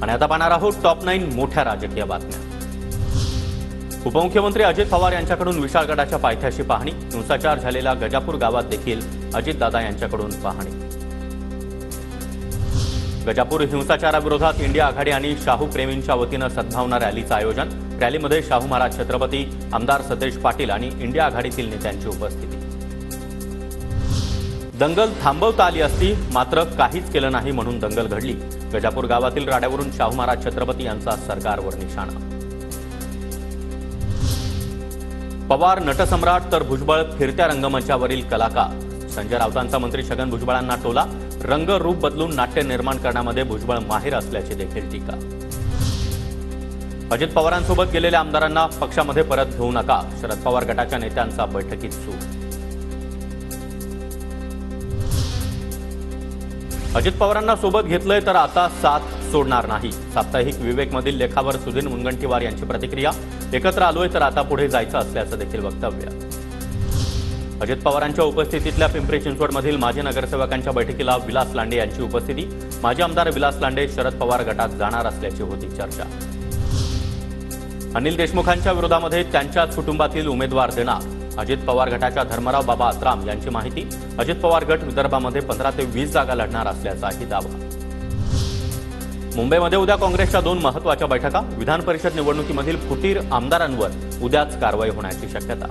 आणि आता पाहणार आहोत टॉप 9 मोठ्या राजकीय बातम्या। उपमुख्यमंत्री अजित पवार यांच्याकडून विशाळगडाच्या पायथ्याशी पाहणी, हिंसाचार झालेल्या गजापूर गावात देखील अजितदादा यांच्याकडून पाहणी। गजापूर हिंसाचाराविरोधात इंडिया आघाडी आणि शाहू प्रेमींच्या वतीनं सद्भावना रॅलीचं आयोजन। रॅलीमध्ये शाहू महाराज छत्रपती, आमदार सतेज पाटील आणि इंडिया आघाडीतील नेत्यांची उपस्थिती। दंगल थांबवता आली असती, मात्र काहीच केलं नाही म्हणून दंगल घडली। गजापूर गावातील राड्यावरून शाहू महाराज छत्रपती यांचा सरकारवर निशाणा। पवार नटसम्राट तर भुजबळ फिरत्या रंगमंचावरील कलाकार। संजय राऊतांचा मंत्री छगन भुजबळांना टोला, रंग रूप बदलून नाट्य निर्माण करण्यामध्ये भुजबळ माहिर असल्याची देखील टीका। अजित पवारांसोबत गेलेल्या आमदारांना पक्षामध्ये परत घेऊ नका, शरद पवार गटाच्या नेत्यांचा बैठकीत सूर। अजित पवारांना सोबत घेतलंय तर आता साथ सोडणार नाही। साप्ताहिक विवेकमधील लेखावर सुधीर मुनगंटीवार यांची प्रतिक्रिया, एकत्र आलोय तर आता पुढे जायचं असल्याचं देखील वक्तव्य। अजित पवारांच्या उपस्थितीतल्या पिंपरी चिंचवडमधील माजी नगरसेवकांच्या बैठकीला विलास लांडे यांची उपस्थिती। माजी आमदार विलास लांडे शरद पवार गटात जाणार असल्याची होती चर्चा। अनिल देशमुखांच्या विरोधामध्ये त्यांच्याच कुटुंबातील उमेदवार देणार। अजित पवार गटाच्या धर्मराव बाबा आत्राम यांची माहिती, अजित पवार गट विदर्भामध्ये 15 ते 20 जागा लढणार असल्याचाही दावा। मुंबईमध्ये उद्या काँग्रेसच्या 2 महत्त्वाच्या बैठका। विधान परिषद निवडणुकीमधील फुटीर आमदारांवर उद्याच कारवाई होण्याची शक्यता।